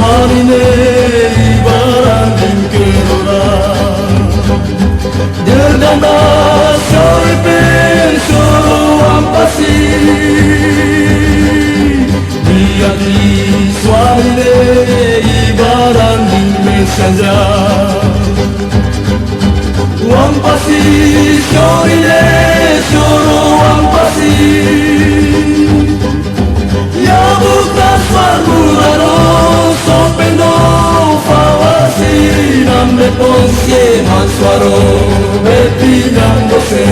suarine ibarat kelora Derdana sorpen suruh pasti Dia di suarine ibarat saja Uang pasti sorine suruh pasti Ya bukan suarmurano sopendo fawasi Nambe ponsie mansuaro bepinang bose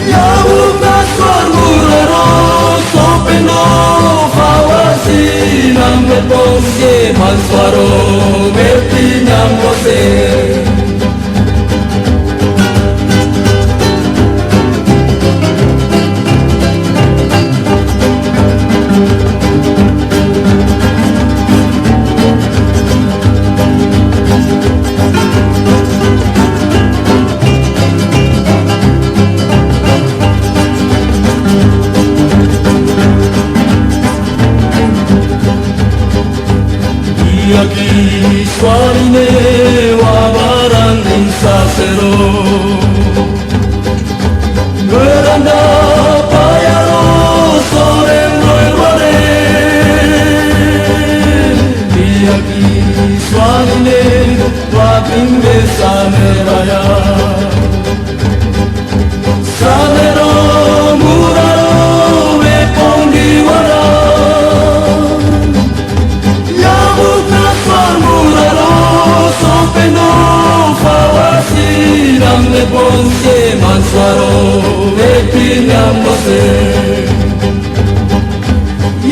Ya bukan suarmurano sopendo fawasi Nambe ponsie mansuaro bepinang bose Yaki suarine wabaran insasero Beranda payaro sorem roerware Yaki suarine wabing besane raya Sanero muraro wepong diwara Namne ponsie mansuaro epinyambose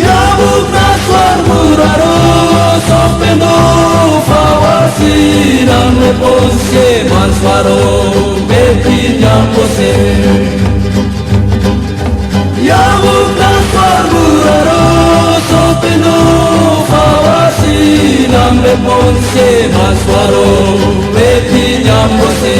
Ya buka suarmuraro sopendo fawasi Namne ponsie mansuaro epinyambose Ya buka suarmuraro sopendo fawasi Namne ponsie mansuaro epinyambose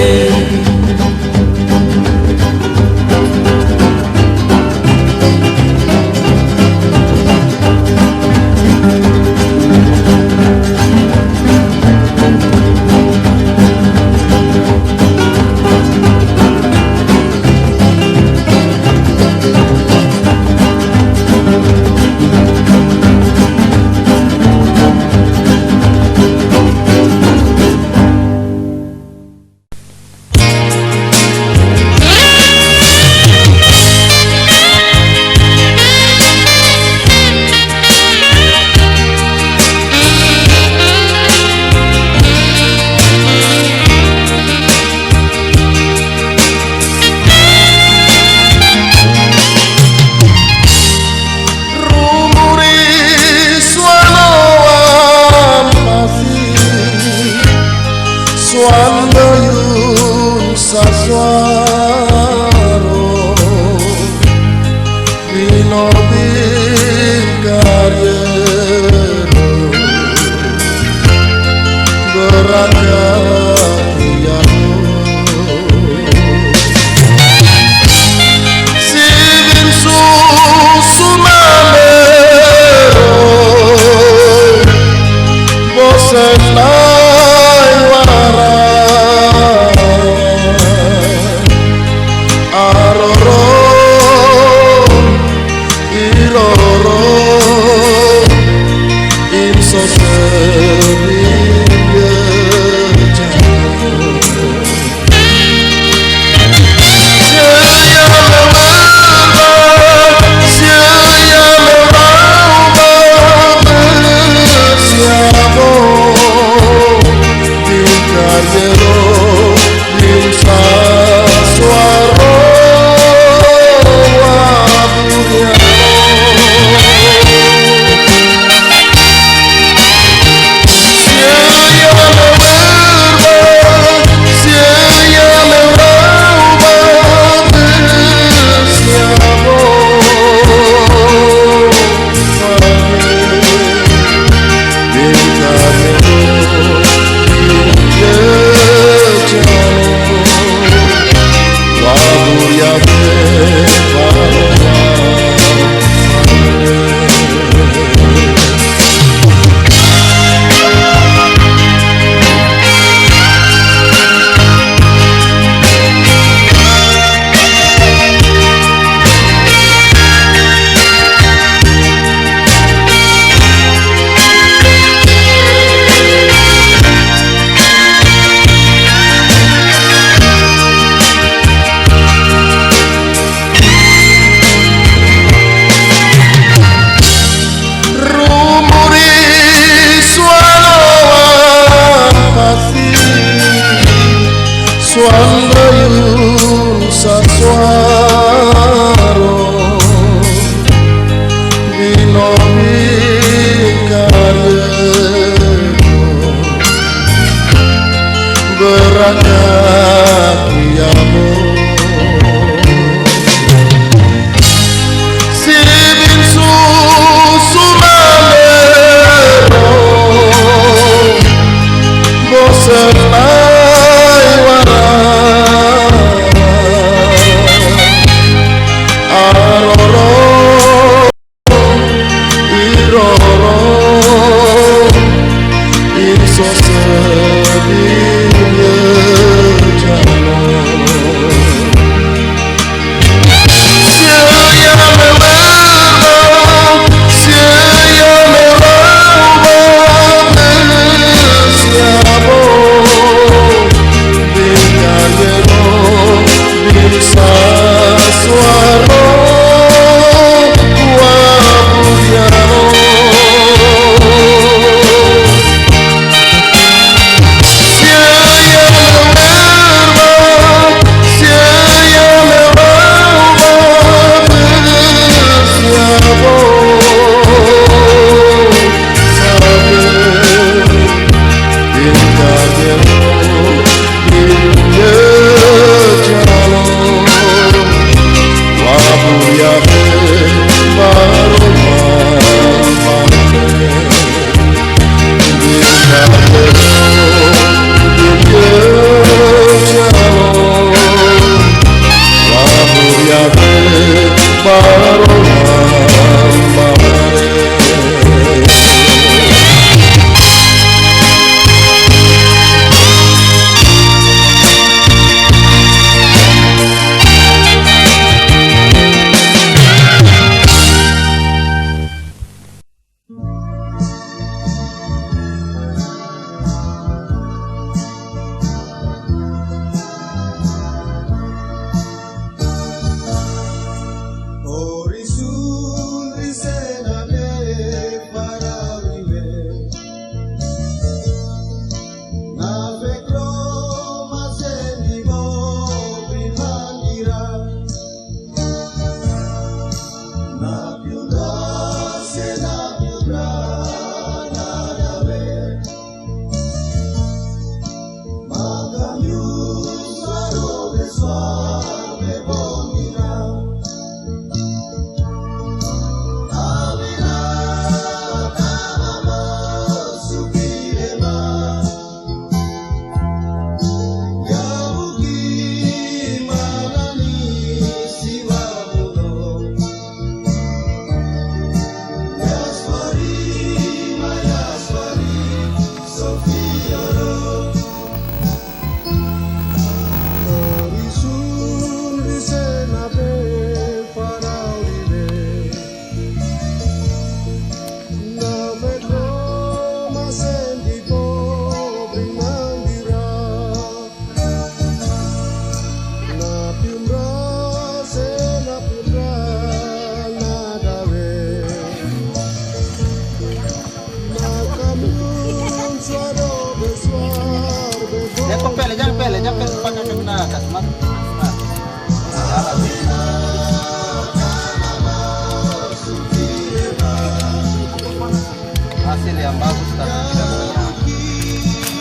Hasil yang bagus tapi tidak banyak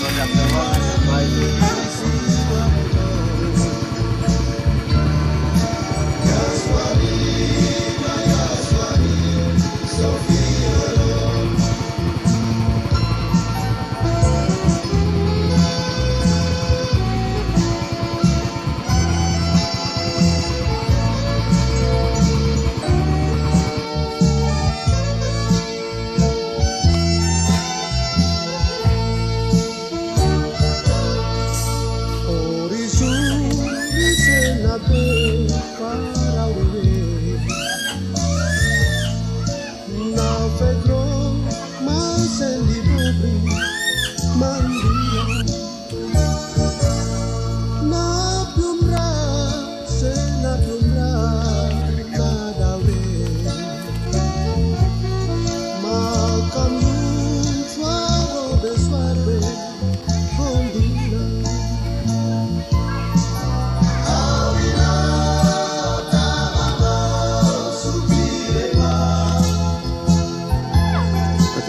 produk keuangan yang baik.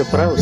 Perahu.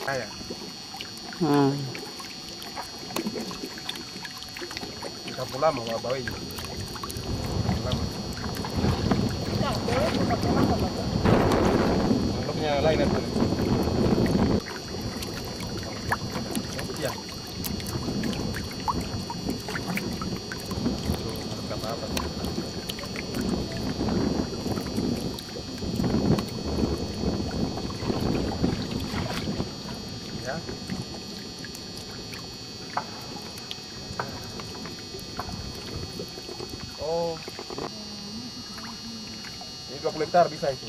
Ayah. Kita pulang mau bawa ini. Lama. Anggapnya lain itu. Ya. Kata apa? Ya. Oh, ini 20 hektar bisa itu.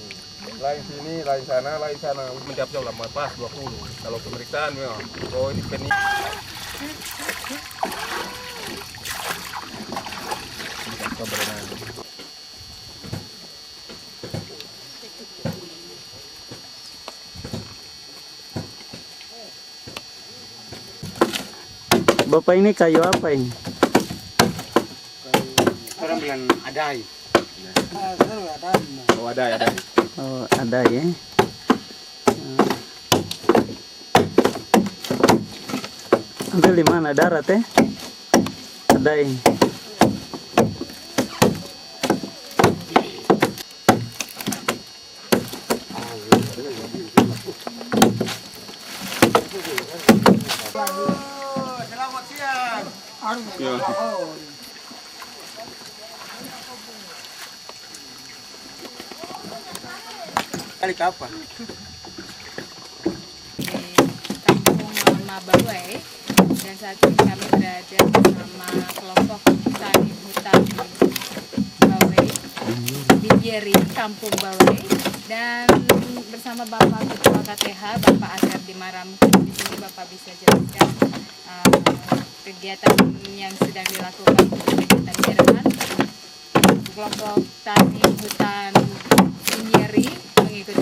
Lain sini, lain sana, lain sana. Ujung tiap jam lama pas 20. Kalau pemeriksaan memang. Oh ini penik. Bapak ini kayu apa ini? Orang bilang adai. Oh ada. Oh, ada ya. Ambil di mana darat ya? Ada ini. Selamat siang. Kali kapan? Kampung Mabawai, dan saat ini kami berada bersama kelompok tani hutan Bawai di Jeri, Kampung Bawai, dan bersama Bapak Ketua KTH, Bapak Azhar Dimaram. Di sini Bapak bisa jelaskan kegiatan yang sedang dilakukan, kegiatan gerakan kelompok tani hutan Jeri mengikuti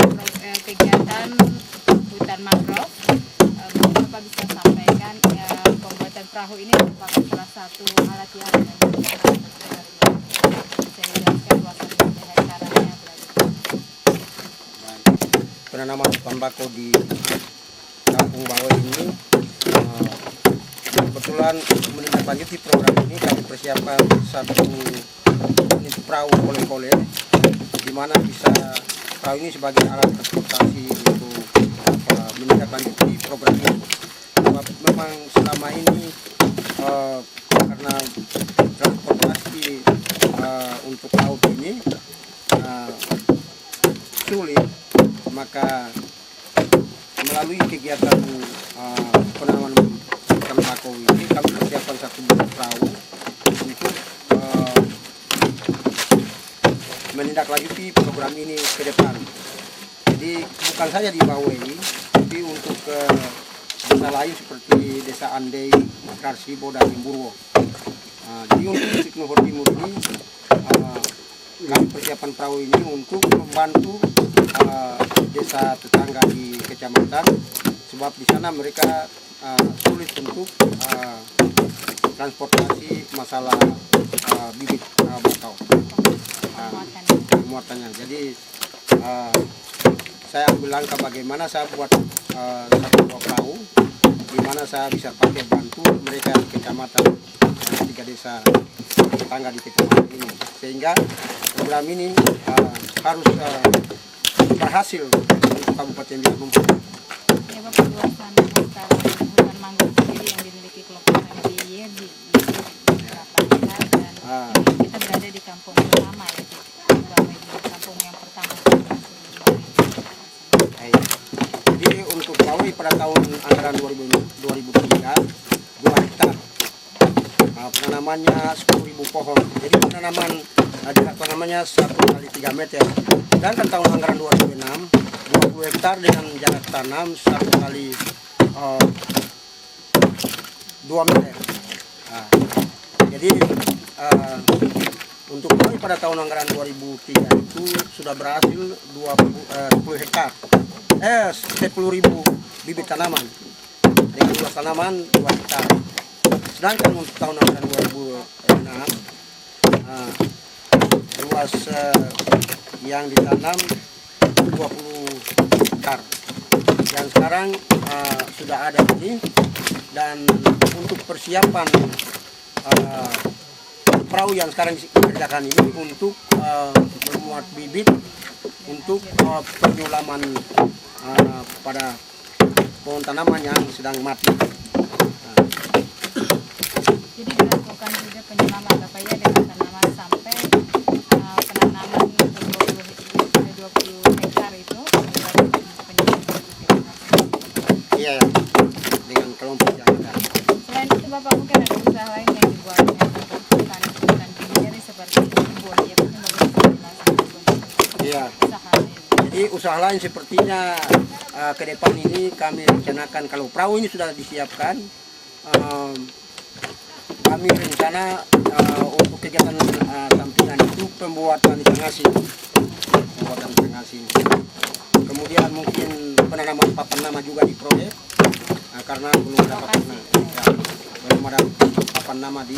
kegiatan hutan mangrove. Bapak bisa sampaikan pembuatan perahu ini merupakan salah satu alat yang bisa dijelaskan luasan hektarnya berapa? Penanaman tembakau di Kampung Bawai ini kebetulan menindaklanjuti program ini kami persiapkan satu unit perahu kole-kole di mana bisa perahu ini sebagai alat transportasi untuk menindaklanjuti program ini. Memang selama ini karena transportasi untuk laut ini sulit, maka melalui kegiatan penanaman tembakau ini kami persiapkan satu unit perahu untuk menindaklanjuti program ini ke depan. Jadi bukan saja di Bawai, tapi untuk desa lain seperti Desa Andei, Karsibo, dan Imburwo. Jadi untuk distrik Johor Timur ini kami persiapan perahu ini untuk membantu desa tetangga di kecamatan, sebab di sana mereka sulit untuk transportasi masalah bibit bakau. Muatannya. Jadi saya ambil langkah bagaimana saya buat satu buah perahu di mana saya bisa pakai bantu mereka di kecamatan 3 desa tetangga di kecamatan ini, sehingga program ini harus berhasil untuk Kabupaten Biak Numfor. Ya Bapak, luasan hektar hutan mangrove sendiri yang dimiliki kelompok MBY di beberapa hektar, dan kita berada di kampung pertama ya, kampung yang pertama. Jadi untuk Bawai pada tahun anggaran 2003 2 hektar, penanamannya 10.000 pohon. Jadi penanaman jarak tanamnya 1 kali 3 meter. Dan tahun anggaran 2006 20 hektar dengan jarak tanam 1 kali 2 meter. Jadi untuk Bawai pada tahun anggaran 2003 itu sudah berhasil 10 hektar. 10.000 bibit tanaman dengan luas tanaman 2 hektar. Sedangkan untuk tahun anggaran 2006 luas yang ditanam 20 hektar. Yang sekarang sudah ada ini, dan untuk persiapan perahu yang sekarang dikerjakan ini untuk memuat bibit untuk penyulaman pada pohon tanaman yang sedang mati. Jadi dilakukan juga penyulaman Bapak ya dengan tanaman sampai penanaman 20 hektar itu penyulaman. Iya, dengan kelompok yang ada. Selain itu Bapak mungkin ada usaha lain yang dibuat dengan petani sendiri seperti kebun ya, mungkin Bapak bisa menjelaskan kebun. Iya. Usaha lain. Jadi usaha lain sepertinya ke depan ini kami rencanakan, kalau perahu ini sudah disiapkan, kami rencana untuk kegiatan sampingan itu pembuatan ikan asin. Kemudian mungkin penanaman papan nama juga di proyek, karena belum ada papan nama. Ya, belum ada papan nama di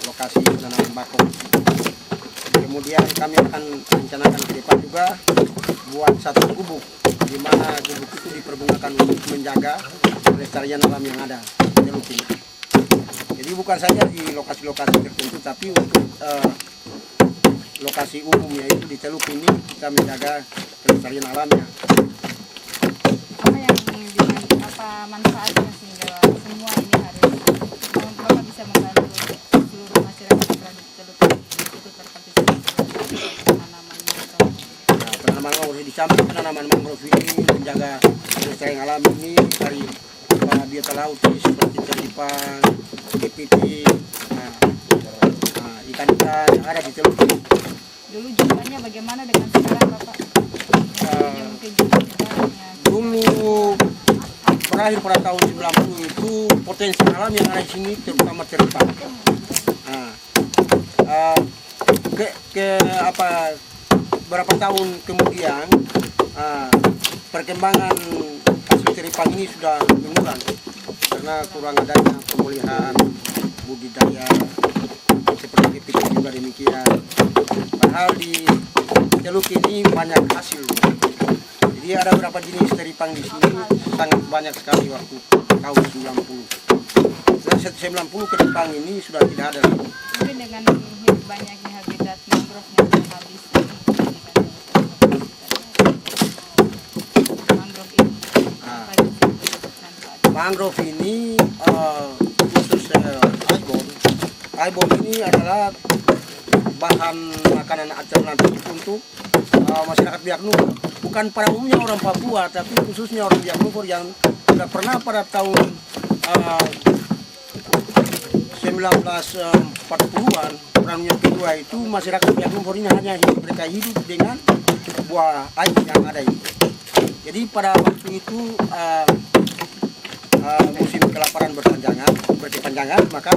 lokasi penanaman bakau. Kemudian kami akan rencanakan ke depan juga buat satu gubuk, di mana gubuk itu dipergunakan untuk menjaga kelestarian alam yang ada di Teluk ini. Jadi bukan saja di lokasi-lokasi tertentu, tapi untuk lokasi umum, yaitu di Teluk ini kita menjaga kelestarian alamnya. Apa manfaatnya sehingga semua ini harus Bapak bisa membantu seluruh masyarakat di Teluk ikut berpartisipasi penanaman mangrove. Nah, penanaman mangrove di samping penanaman mangrove ini menjaga kelestarian alam ini dari biota laut seperti teripang, kepiting, ikan-ikan yang ada di Teluk ini. Dulu jumlahnya bagaimana dengan sekarang Bapak? Mungkin jumlahnya. Dulu berakhir pada tahun 90 itu potensi alam yang ada di sini terutama teripang. Berapa tahun kemudian perkembangan hasil teripang ini sudah menurun karena kurang adanya pemulihan budidaya seperti kepiting juga demikian. Padahal di Teluk ini banyak hasil. Jadi ada beberapa jenis teripang di sini sangat banyak sekali waktu tahun 90. Setelah 90 teripang ini sudah tidak ada lagi. Mungkin dengan banyaknya habitat mangrove yang habis mangrove ini khusus ibon ini adalah bahan makanan alternatif untuk masyarakat Biak Numfor. Bukan pada umumnya orang Papua, tapi khususnya orang Biak Numfor yang sudah pernah pada tahun 1940-an, perang dunia kedua itu masyarakat Biak Numfor ini hanya mereka hidup dengan buah ibon yang ada ini. Jadi pada waktu itu musim kelaparan berkepanjangan, maka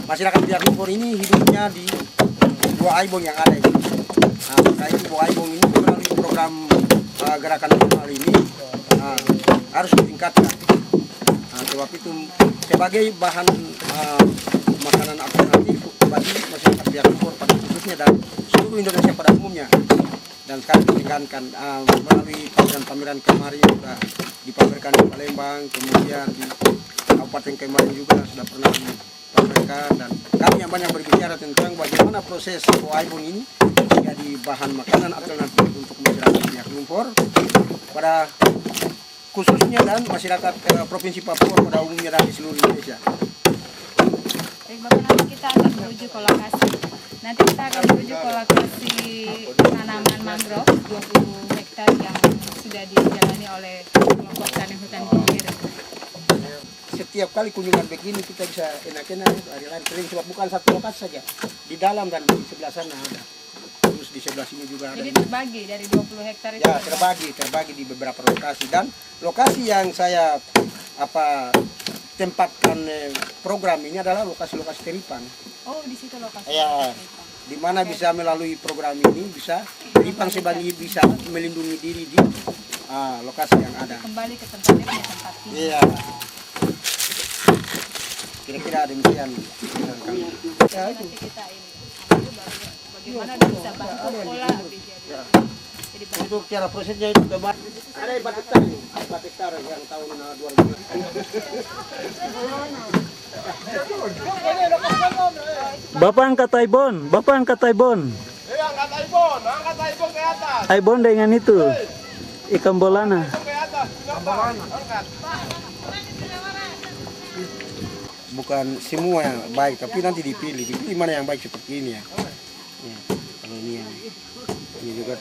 masyarakat Biak Numfor ini hidupnya di buah ibon yang ada ini. Maka itu buah ibon ini melalui program gerakan nasional ini harus ditingkatkan. Sebab itu sebagai bahan makanan alternatif bagi masyarakat Biak Numfor pada khususnya dan seluruh Indonesia pada umumnya. Dan sekarang ditingkatkan melalui pameran-pameran kemarin juga dipamerkan di Palembang, kemudian di Kabupaten Kemarin juga sudah pernah dipamerkan, dan kami yang banyak berbicara tentang bagaimana proses buah ibon ini jadi bahan makanan alternatif untuk masyarakat Biak Numfor pada khususnya dan masyarakat Provinsi Papua pada umumnya dan di seluruh Indonesia. Baik Bapak, nanti kita akan menuju ke lokasi. Nanti kita akan menuju ke lokasi tanaman mangrove 20 hektar yang sudah dijalani oleh kelompok tani hutan pinggir. Setiap kali kunjungan begini kita bisa enak-enak hari-hari kering, sebab bukan satu lokasi saja, di dalam dan di sebelah sana ada, terus di sebelah sini juga ada. Jadi terbagi dari 20 hektar itu? Ya, terbagi di beberapa lokasi, dan lokasi yang saya tempatkan program ini adalah lokasi-lokasi teripang. Oh, di situ lokasi. Ya, di mana bisa melalui program ini bisa teripang sebagai bisa melindungi diri di lokasi yang ada. Kembali ke tempatnya punya tempat ini. Iya. Kira-kira demikian. Ya, itu. Nanti kita ini bagaimana bisa bantu pola Jadi Untuk cara prosesnya itu ada batik tari, batik tari yang tahun 2000. Bapak angkat Aibon, Bapak angkat Aibon. Angkat Aibon ke atas. Aibon dengan itu ikan bolana. Ke atas. Angkat. Bukan semua yang baik, tapi nanti dipilih mana yang baik seperti ini ya. Ya, kalau ini juga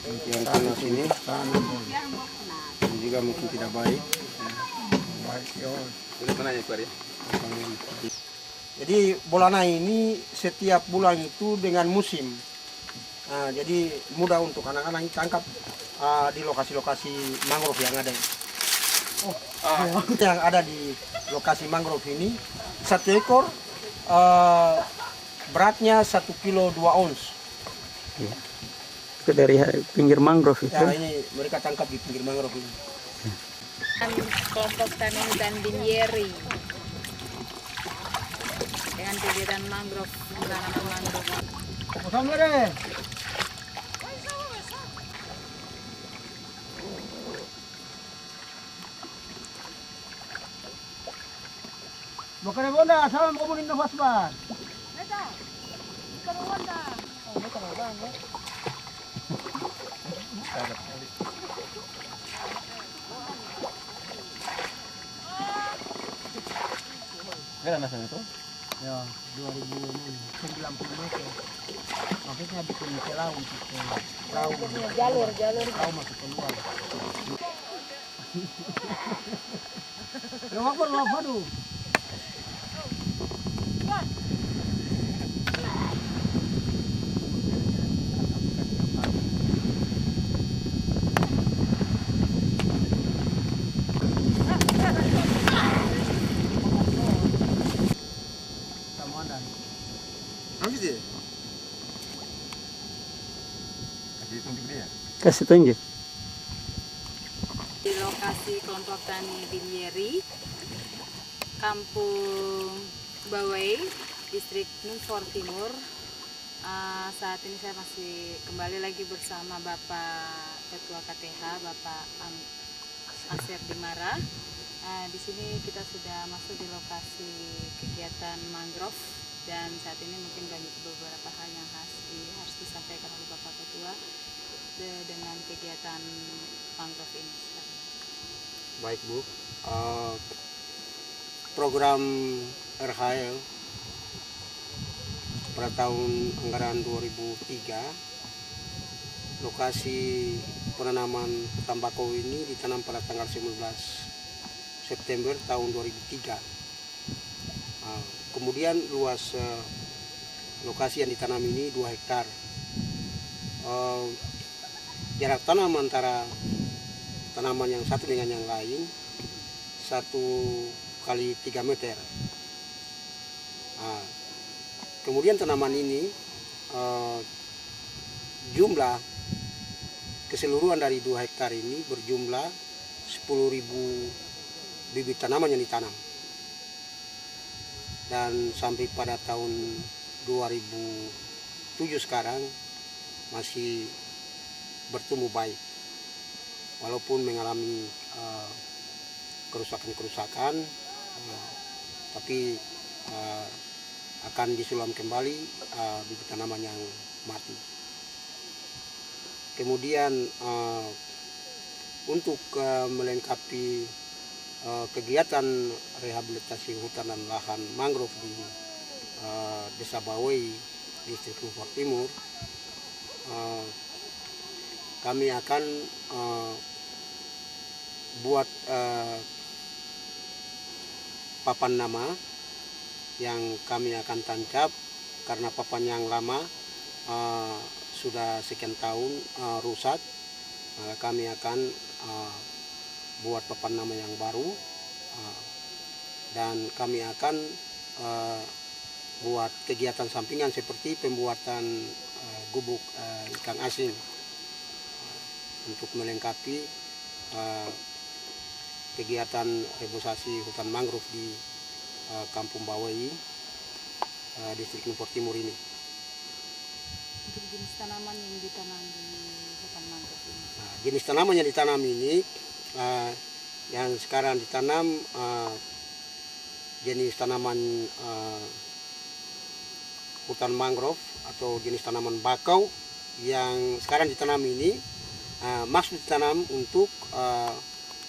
yang kanan sini, ini juga mungkin tidak baik. Jadi bolana ini setiap bulan itu dengan musim. Nah, jadi mudah untuk anak-anak tangkap di lokasi-lokasi mangrove yang ada. Yang ada di lokasi mangrove ini, satu ekor beratnya 1 kilo 2 ons. Ya. Itu dari pinggir mangrove itu. Ya, ini mereka tangkap di pinggir mangrove ini. kelompok tani hutan Binyeri dengan kegiatan mangrove, penanaman mangrove. Bukan bonda, sama mau komunin nafas ban. Berapa nasan itu? Ya, 2090 meter. Maksudnya bikin celau untuk Jalur masuk keluar. Yang apa tuh? Kasih tunjuk. di lokasi kelompok tani Binyeri, Kampung Bawai, Distrik Numfor Timur. Saat ini saya masih kembali lagi bersama Bapak Ketua KTH, Bapak Asir Dimara. Di sini kita sudah masuk di lokasi kegiatan mangrove dan saat ini mungkin banyak beberapa hal yang harus disampaikan oleh Bapak Ketua dengan kegiatan mangrove ini. Baik Bu, program RHL pada tahun anggaran 2003, lokasi penanaman tembakau ini ditanam pada tanggal 19 September tahun 2003. Kemudian luas lokasi yang ditanam ini 2 hektar. Jarak tanam antara tanaman yang satu dengan yang lain 1 kali 3 meter. Kemudian tanaman ini jumlah keseluruhan dari 2 hektar ini berjumlah 10.000 bibit tanaman yang ditanam. Dan sampai pada tahun 2007 sekarang masih bertumbuh baik. Walaupun mengalami kerusakan-kerusakan, tapi akan disulam kembali bibit tanaman yang mati. Kemudian untuk melengkapi kegiatan rehabilitasi hutan dan lahan mangrove di Desa Bawai, Distrik Numfor Timur, kami akan buat papan nama yang kami akan tancap karena papan yang lama sudah sekian tahun rusak. Kami akan buat papan nama yang baru dan kami akan buat kegiatan sampingan seperti pembuatan gubuk ikan asin untuk melengkapi kegiatan reboisasi hutan mangrove di Kampung Bawai, Distrik Numfor Timur ini. Untuk jenis tanaman yang ditanam di hutan mangrove jenis tanaman yang ditanam ini yang sekarang ditanam jenis tanaman hutan mangrove atau jenis tanaman bakau yang sekarang ditanam ini maksud ditanam untuk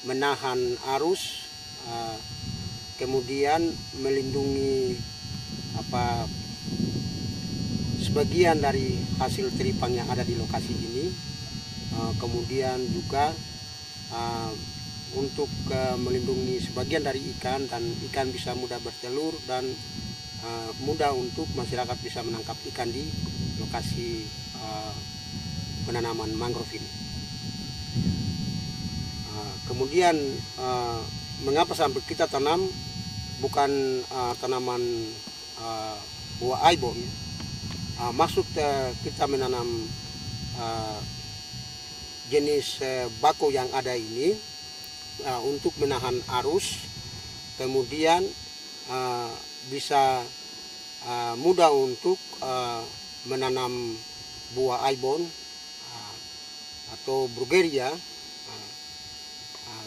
menahan arus, kemudian melindungi sebagian dari hasil teripang yang ada di lokasi ini, kemudian juga untuk melindungi sebagian dari ikan, dan ikan bisa mudah bertelur dan mudah untuk masyarakat bisa menangkap ikan di lokasi penanaman mangrove ini. Kemudian mengapa sampai kita tanam bukan tanaman buah ibon? Maksud kita menanam jenis bakau yang ada ini untuk menahan arus, kemudian bisa mudah untuk menanam buah ibon atau Brugueria,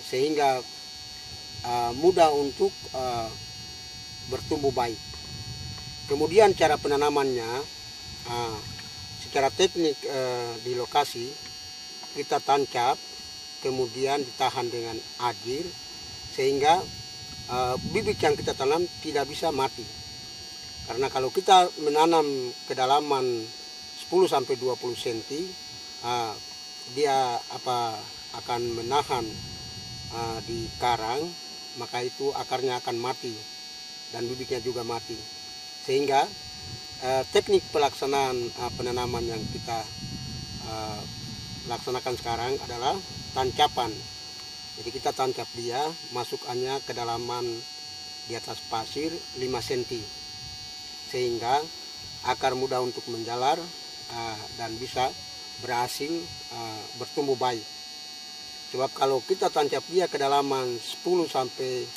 sehingga mudah untuk bertumbuh baik. Kemudian cara penanamannya secara teknik di lokasi kita tancap, kemudian ditahan dengan ajir sehingga bibit yang kita tanam tidak bisa mati. Karena kalau kita menanam kedalaman 10-20 cm, dia akan menahan di karang, maka itu akarnya akan mati dan bibitnya juga mati. Sehingga teknik pelaksanaan penanaman yang kita laksanakan sekarang adalah tancapan. Jadi kita tancap dia, masukannya kedalaman di atas pasir 5 cm, sehingga akar mudah untuk menjalar dan bisa berhasil bertumbuh baik. Sebab kalau kita tancap dia kedalaman 10-20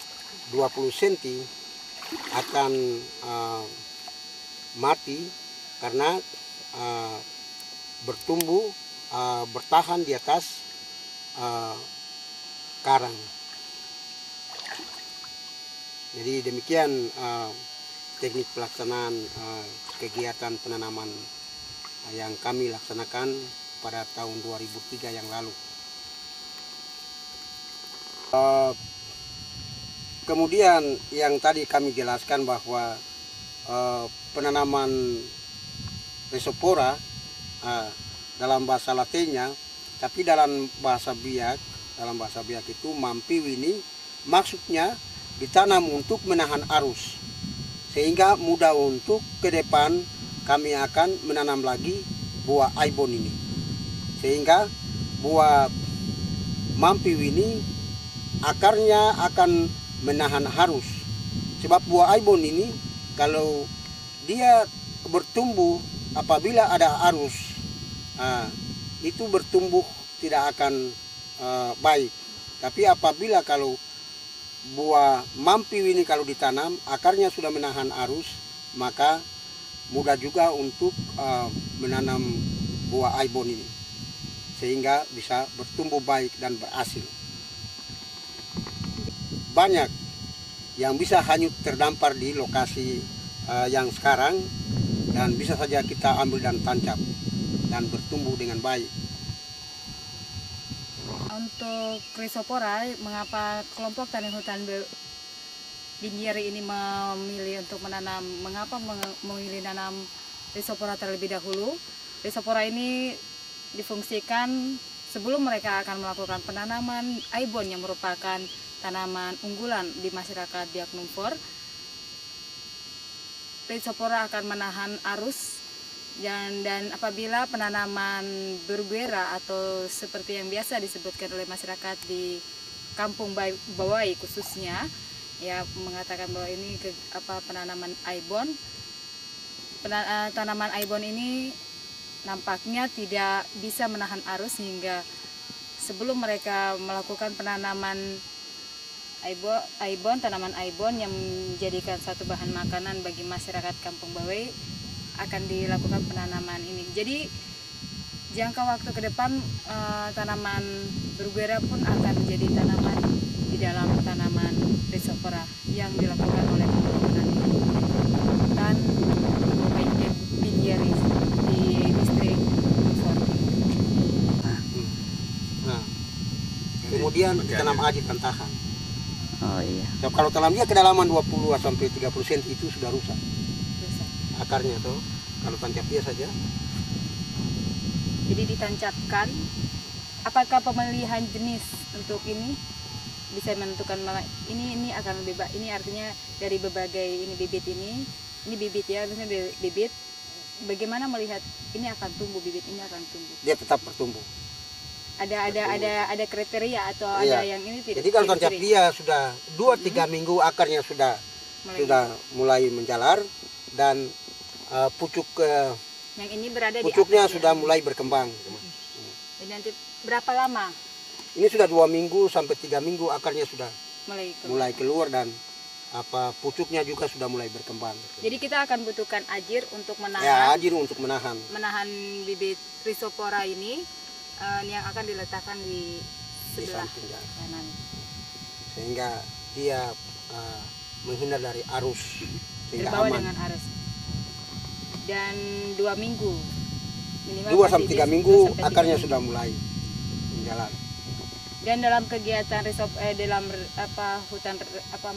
cm akan mati karena bertahan di atas karang. Jadi demikian teknik pelaksanaan kegiatan penanaman yang kami laksanakan pada tahun 2003 yang lalu. Kemudian yang tadi kami jelaskan bahwa penanaman Rhizopora dalam bahasa Latinnya, tapi dalam bahasa Biak itu Mampiwini, maksudnya ditanam untuk menahan arus, sehingga mudah untuk ke depan kami akan menanam lagi buah ibon ini, sehingga buah Mampiwini akarnya akan menahan arus. Sebab buah ibon ini kalau dia bertumbuh apabila ada arus, itu bertumbuh tidak akan baik. Tapi apabila kalau buah Mampiwini kalau ditanam akarnya sudah menahan arus, maka mudah juga untuk menanam buah ibon ini, sehingga bisa bertumbuh baik dan berhasil. Banyak yang bisa hanyut terdampar di lokasi yang sekarang, dan bisa saja kita ambil dan tancap dan bertumbuh dengan baik. Untuk Rhizopora, mengapa kelompok tani hutan Binjari ini memilih untuk menanam, mengapa memilih nanam Rhizopora terlebih dahulu? Rhizopora ini difungsikan sebelum mereka akan melakukan penanaman ibon yang merupakan tanaman unggulan di masyarakat Biak Numfor. Rhizopora akan menahan arus, dan apabila penanaman Brugueria atau seperti yang biasa disebutkan oleh masyarakat di Kampung Bawai khususnya, ya mengatakan bahwa ini penanaman ibon. Tanaman ibon ini nampaknya tidak bisa menahan arus, sehingga sebelum mereka melakukan penanaman tanaman ibon yang menjadikan satu bahan makanan bagi masyarakat Kampung Bawai, akan dilakukan penanaman ini. jangka waktu ke depan tanaman Bruguera pun akan menjadi tanaman di dalam tanaman Rhizopora yang dilakukan oleh petani hutan Binieri di distrik Fort. Nah, kemudian ditanam aji tantahan. Oh iya. So, kalau tanam dia kedalaman 20 sampai 30 cm itu sudah rusak Rusak. akarnya tuh. Kalau tancap dia saja. Jadi ditancapkan. Apakah pemilihan jenis untuk ini bisa menentukan ini akan lebih baik? Ini artinya dari berbagai ini bibit ini bibit ya, misalnya dari bibit. Bagaimana melihat ini akan tumbuh, bibit ini akan tumbuh? Dia tetap bertumbuh. Ada kriteria atau Iya. ada yang ini tidak? Jadi kalau tidak tancap ciri? dia sudah 2-3 minggu akarnya sudah mulai menjalar dan pucuk yang ini berada pucuknya di atas, sudah ya. mulai berkembang. Dan nanti berapa lama Ini sudah 2 minggu sampai 3 minggu akarnya sudah mulai keluar? mulai keluar dan pucuknya juga sudah mulai berkembang. Jadi kita akan butuhkan ajir untuk Ya, menahan ajir untuk menahan. bibit Rhizopora ini yang akan diletakkan di Di sebelah samping jalan. kanan. Sehingga dia menghindar dari arus sehingga Terbawa aman. dengan arus. Dan 2 minggu minimal 2 pasti sampai 3 dia minggu 2 sampai 3 akarnya minggu. sudah mulai menjalar. Dan dalam kegiatan dalam hutan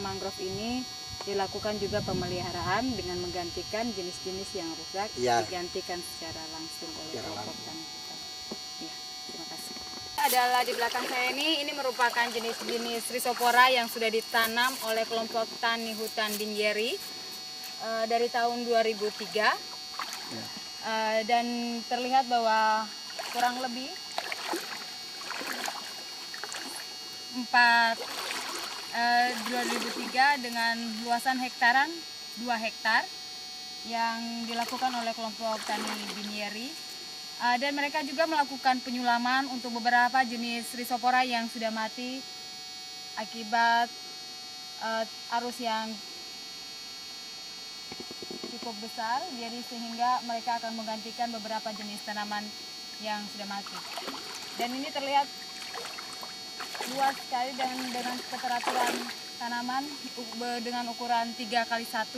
mangrove ini dilakukan juga pemeliharaan dengan menggantikan jenis-jenis yang rusak, Iya. digantikan secara langsung oleh Secara kelompok langsung. tani hutan. Ya, terima kasih. Adalah di belakang saya ini merupakan jenis-jenis Rhizopora yang sudah ditanam oleh kelompok tani hutan Binieri dari tahun 2003. Dan terlihat bahwa kurang lebih 2003 dengan luasan hektaran 2 hektar yang dilakukan oleh kelompok tani Binieri. Dan mereka juga melakukan penyulaman untuk beberapa jenis Rhizopora yang sudah mati akibat arus yang cukup besar, jadi sehingga mereka akan menggantikan beberapa jenis tanaman yang sudah mati. Dan ini terlihat luas sekali dan dengan keteraturan tanaman dengan ukuran 3x1.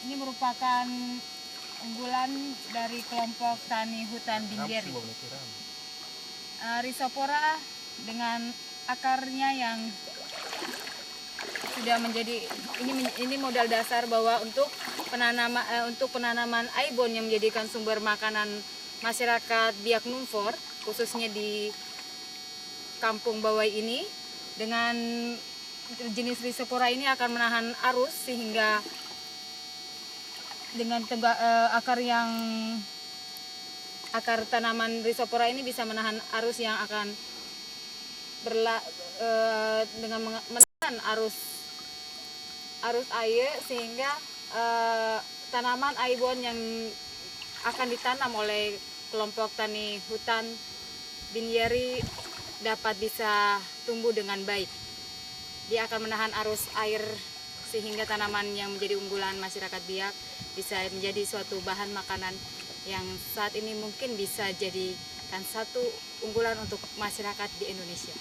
Ini merupakan unggulan dari kelompok tani hutan Binieri. Rhizopora dengan akarnya yang sudah menjadi ini modal dasar bahwa untuk penanaman aibon yang menjadikan sumber makanan masyarakat Biak Numfor, khususnya di Kampung Bawai ini, dengan jenis Rhizopora ini akan menahan arus sehingga dengan akar tanaman Rhizopora ini bisa menahan arus yang akan dengan menahan arus air, sehingga tanaman aibon yang akan ditanam oleh kelompok tani hutan Binieri dapat bisa tumbuh dengan baik. Dia akan menahan arus air sehingga tanaman yang menjadi unggulan masyarakat Biak bisa menjadi suatu bahan makanan yang saat ini mungkin bisa jadikan satu unggulan untuk masyarakat di Indonesia.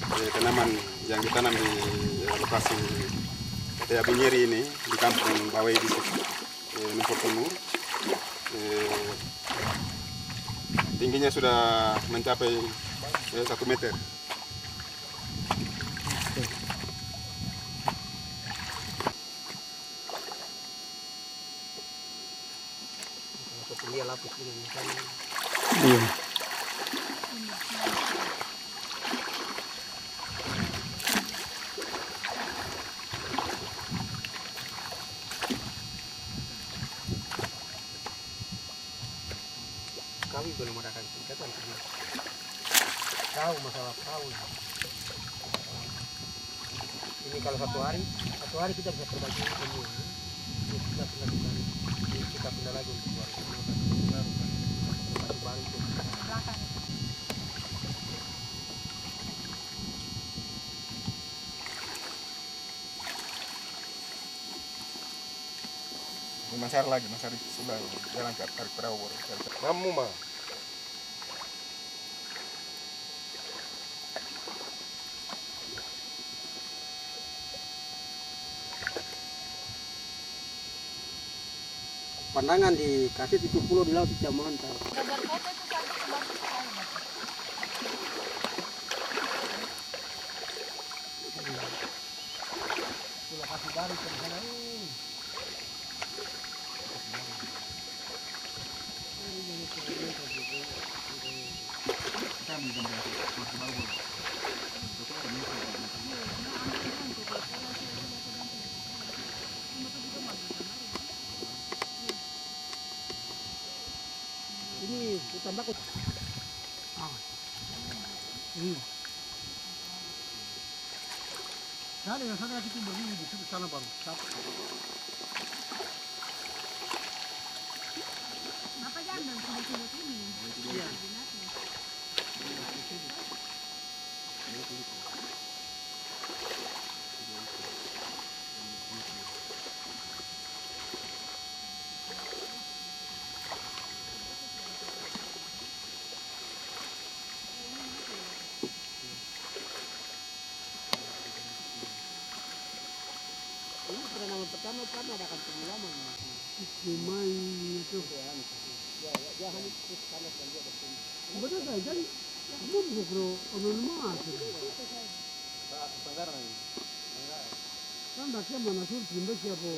Tanaman yang ditanam di lokasi Desa Binieri ini di Kampung Bawai di Numfor Timur, tingginya sudah mencapai 1 meter. Dia lapis ini kan. Iya. Kami belum mengadakan kegiatan tahu masalah tahu. Ini kalau satu hari kita bisa berbagi ilmu. Kita lakukan, kita pindah lagi untuk warga baru itu. Masar lagi, Masar di sebelah jalan ke Tarik Perahu. Namu mah. Pandangan di Kasit itu pulau di laut tidak mantap. Gambar foto itu cantik bagus sekali. Lokasi baru ke sana. Ini hutan bakau. Sana kita berdiri di situ sana baru. Apa jangan sudut-sudut ini? Iya. Ini penanaman pertama karena ada akan pengalaman. Main itu. Ya hanya panas dan dia bertumbuh. Betul kan? Kamu bro, orang mas. Kan dasarnya mana sur pindah siapa?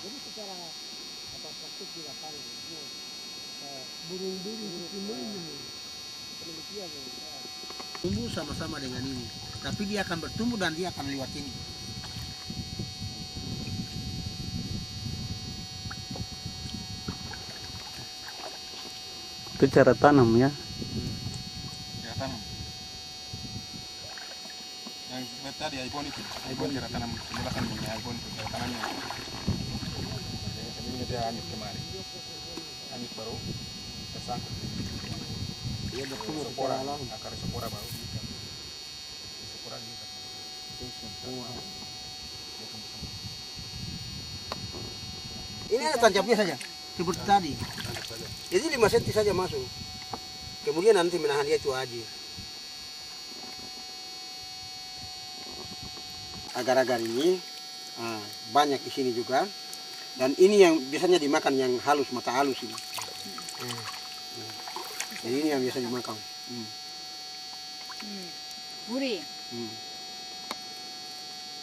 Jadi secara praktik di lapangan, burung-burung semuanya. Penelitian tumbuh sama-sama dengan ini, tapi dia akan bertumbuh dan dia akan lewat ini. Itu cara tanam ya. Ya tanam. Yang seperti tadi Aibon itu, Aibon cara tanam penjelasan ini Aibon itu cara tanamnya. Jadi sebelumnya dia anyut kemari, anyut baru tersangkut. Dia bertumbuh Spora, akar spora baru diikat. Spora diikat. Ini ada tancapnya saja, seperti tadi. Jadi 5 cm saja masuk. Kemudian nanti menahan dia itu aja. Agar-agar ini banyak di sini juga. Dan ini yang biasanya dimakan yang halus, mata halus ini. Jadi ini yang biasa dimakan. Gurih.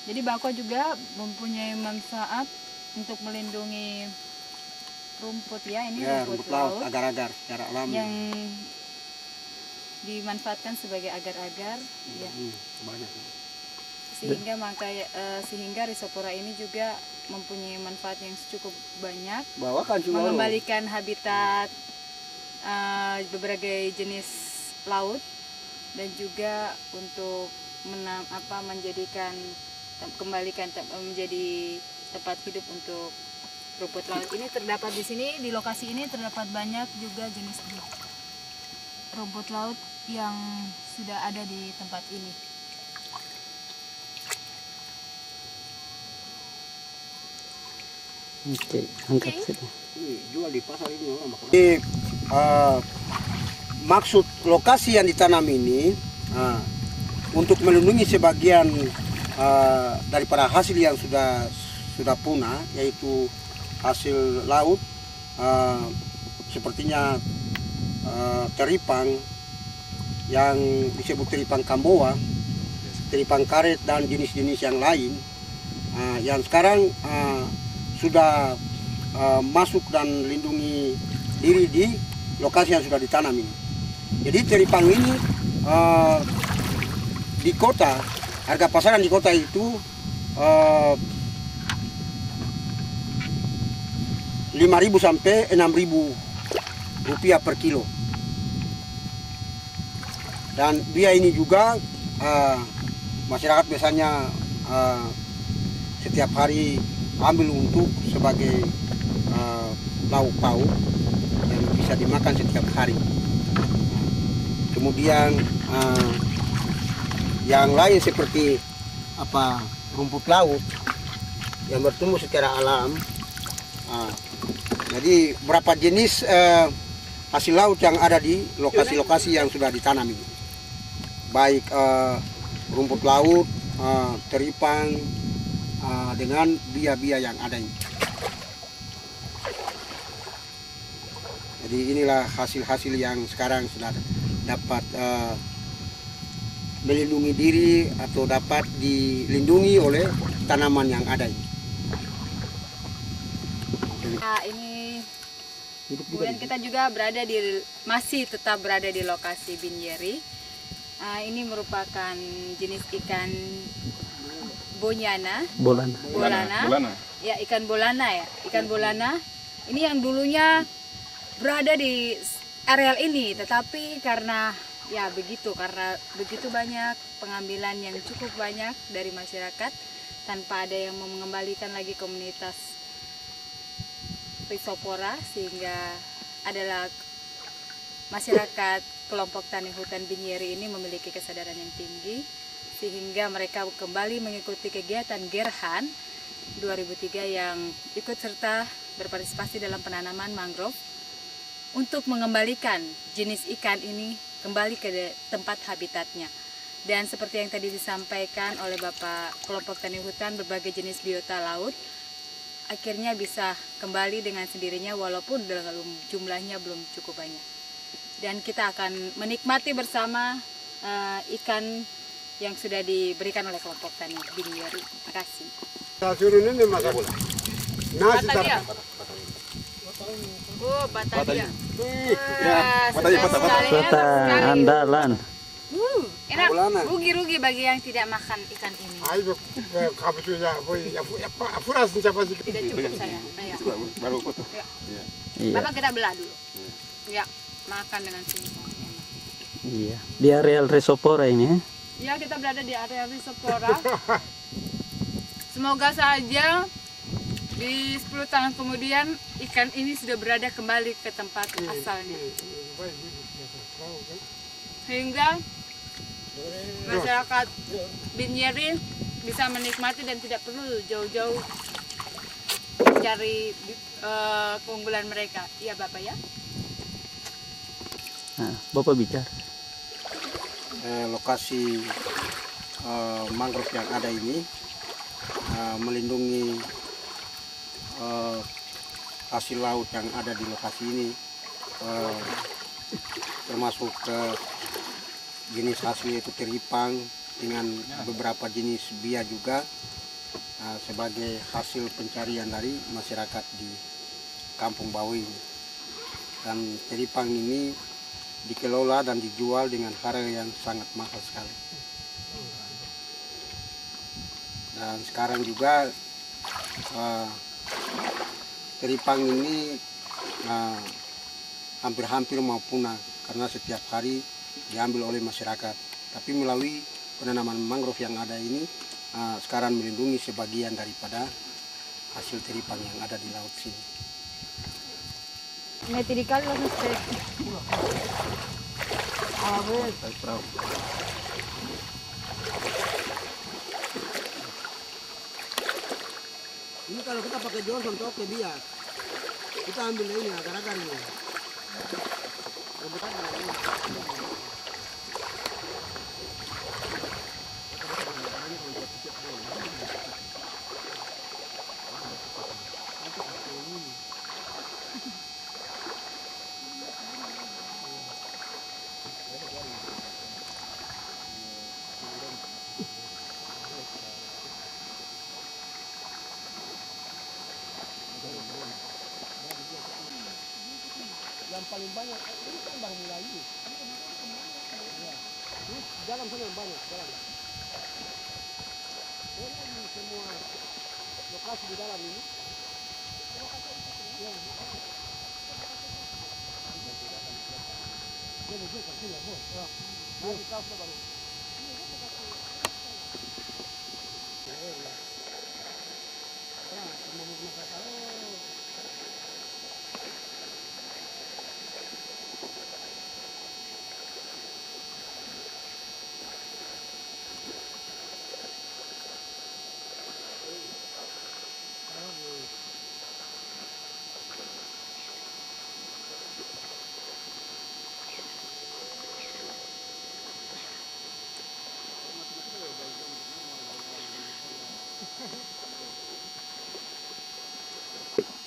Jadi bakau juga mempunyai manfaat untuk melindungi rumput ya, ini Ya, rumput rumput laut, laut agar-agar secara alami. yang dimanfaatkan sebagai agar-agar ya. Banyak. Sehingga Rhizopora ini juga mempunyai manfaat yang cukup banyak, Bawakan juga. mengembalikan habitat berbagai jenis laut dan juga untuk menjadi tempat hidup untuk rumput laut. Ini terdapat di sini, di lokasi ini terdapat banyak juga jenis rumput laut yang sudah ada di tempat ini. Oke, angkat sini. Jual di pasar ini orang makan. Jadi, maksud lokasi yang ditanam ini untuk melindungi sebagian daripada hasil yang sudah punah, yaitu hasil laut, sepertinya teripang yang disebut teripang Kamboja, teripang karet dan jenis-jenis yang lain yang sekarang sudah masuk dan lindungi diri di lokasi yang sudah ditanam ini. Jadi teripang ini di kota, harga pasaran di kota itu 5.000 sampai 6.000 rupiah per kilo. Dan biaya ini juga masyarakat biasanya setiap hari ambil untuk sebagai lauk pauk yang bisa dimakan setiap hari. Kemudian yang lain seperti rumput laut yang bertumbuh secara alam Nah, jadi berapa jenis hasil laut yang ada di lokasi-lokasi yang sudah ditanam ini, baik rumput laut, teripang, dengan bia-bia yang ada ini. Jadi inilah hasil-hasil yang sekarang sudah dapat melindungi diri atau dapat dilindungi oleh tanaman yang ada ini. Nah, ini kemudian kita juga masih tetap berada di lokasi Binjari. Ini merupakan jenis ikan bonyana, bolana. Ya, ikan bolana ya. Ikan bolana ini yang dulunya berada di areal ini, tetapi karena begitu banyak pengambilan yang cukup banyak dari masyarakat tanpa ada yang mau mengembalikan lagi komunitas Rhizopora, sehingga adalah masyarakat kelompok tani hutan Binjari ini memiliki kesadaran yang tinggi sehingga mereka kembali mengikuti kegiatan Gerhan 2003 yang ikut serta berpartisipasi dalam penanaman mangrove untuk mengembalikan jenis ikan ini kembali ke tempat habitatnya. Dan seperti yang tadi disampaikan oleh Bapak kelompok tani hutan, berbagai jenis biota laut akhirnya bisa kembali dengan sendirinya walaupun jumlahnya belum cukup banyak. Dan kita akan menikmati bersama ikan yang sudah diberikan oleh kelompok tani Binjari. Terima kasih. Batadia. Kota andalan. Enak, rugi-rugi bagi yang tidak makan ikan ini. Tidak cukup saya. Baru foto. Iya. Bapak kita belah dulu. Ya, makan dengan singkong. Iya. Di areal Rhizopora ini ya. Ya, kita berada di area Rhizopora. Semoga saja di 10 tahun kemudian ikan ini sudah berada kembali ke tempat asalnya. Sehingga masyarakat Binjari bisa menikmati dan tidak perlu jauh-jauh mencari keunggulan mereka. Iya Bapak ya? Nah, Bapak bicara. Lokasi mangrove yang ada ini melindungi hasil laut yang ada di lokasi ini, termasuk jenis hasil yaitu teripang dengan beberapa jenis bia juga, sebagai hasil pencarian dari masyarakat di Kampung Bawi ini. Dan teripang ini dikelola dan dijual dengan harga yang sangat mahal sekali. Dan sekarang juga teripang ini hampir-hampir mau punah karena setiap hari diambil oleh masyarakat. Tapi melalui penanaman mangrove yang ada ini, sekarang melindungi sebagian daripada hasil teripang yang ada di laut sini. Ini kalau kita pakai Johnson oke bias. Kita ambil ini agar-agar ini. Yang paling banyak ini kan baru mulai ini. Ya. Ini jalan sana yang banyak jalan. Ini semua lokasi di dalam ini. Ya.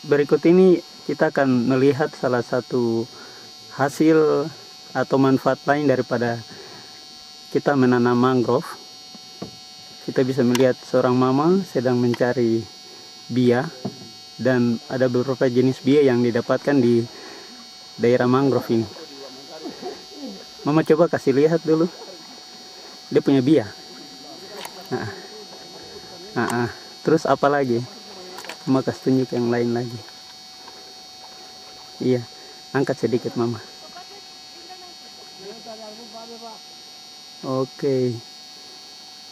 Berikut ini kita akan melihat salah satu hasil atau manfaat lain daripada kita menanam mangrove. Kita bisa melihat seorang mama sedang mencari bia, dan ada beberapa jenis bia yang didapatkan di daerah mangrove ini. Mama coba kasih lihat dulu, dia punya bia. Terus apa lagi? Mama kasih tunjuk yang lain lagi. Iya, angkat sedikit mama. Oke.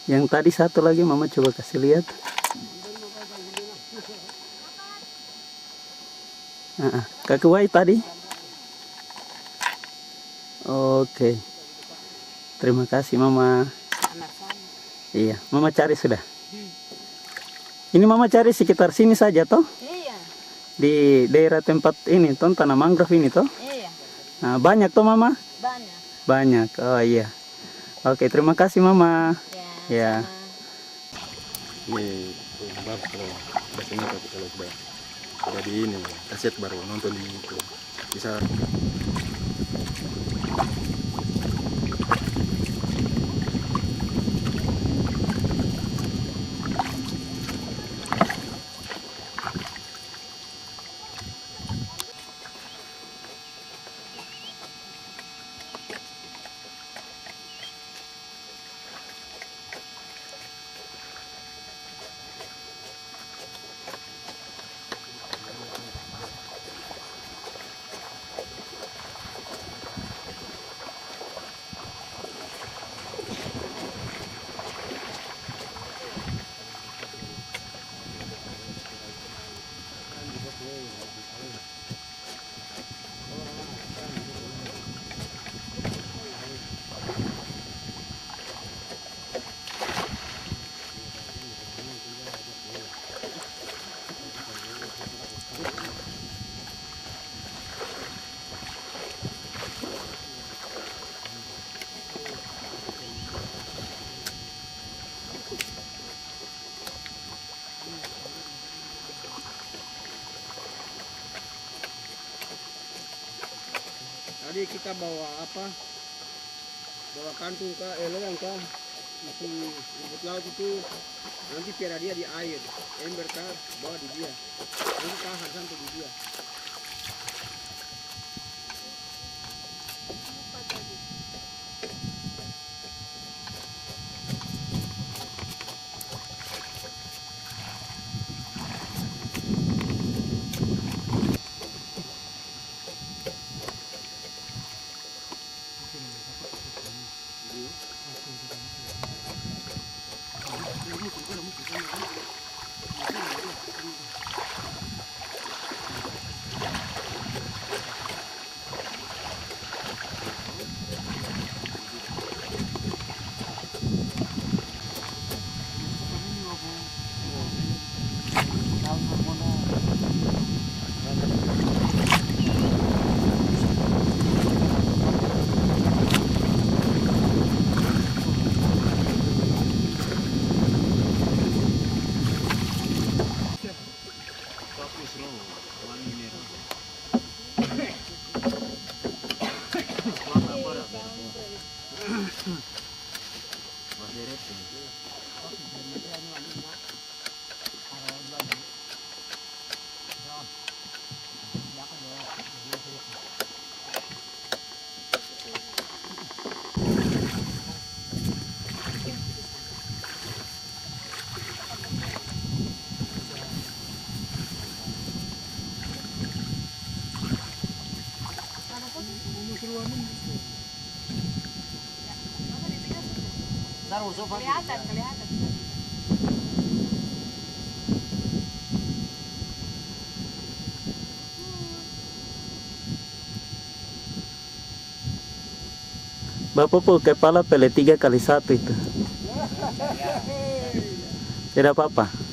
Yang tadi satu lagi mama coba kasih lihat. Kakuai tadi. Oke. Terima kasih mama. Iya, mama cari sudah. Ini mama cari sekitar sini saja toh? Iya. Di daerah tempat ini toh, tanah mangrove ini toh? Iya. Nah, banyak toh mama? Banyak. Banyak. Oh iya. Oke, terima kasih mama. Ya. Ini baru kalau udah sini kalau sudah di ini kaset baru nonton di itu bisa. Tadi kita bawa apa? Bawa kantung ke loyang ke masih rumput laut itu, nanti piara dia di air, ember kah bawa di dia, nanti tahan sampai di dia. Kelihatan, kelihatan. Bapak pul kepala pele 3x1 itu. Tidak apa-apa.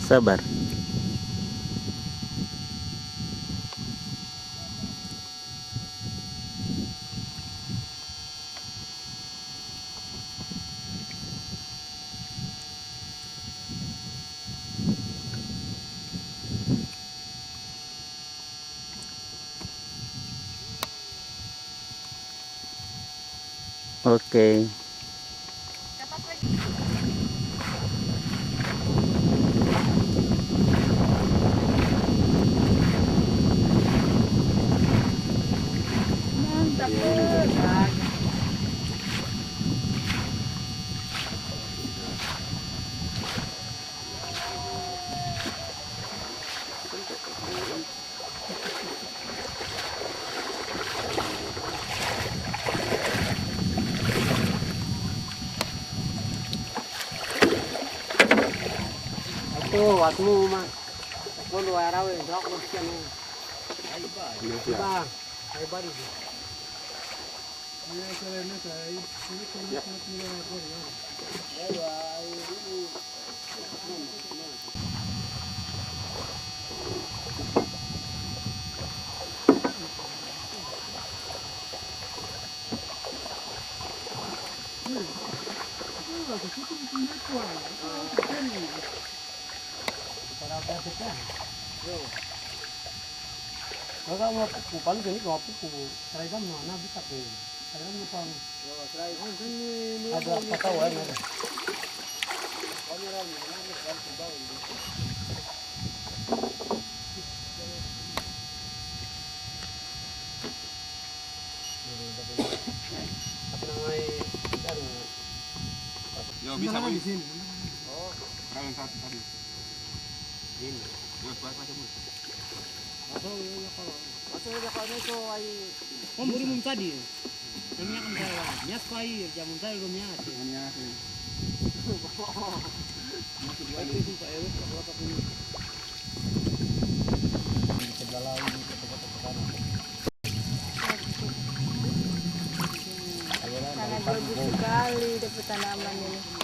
Sabar. Oke. Mantap banget. Aku waktu mah kon dua rawe dok mestian. Ba, ai bari. Kalau mau kupan gini kau puku, serai dam mana bisa ke? Serai dam pang. Ada apa tahu ada. Yo bisa Pak. Oh, kalian satu tadi. Ini. Yo baca dulu. Om buri mum tadi. Namanya kan saya. Nyas ko air, jamun saya belum nyas. Sangat bagus sekali dapat tanaman ini.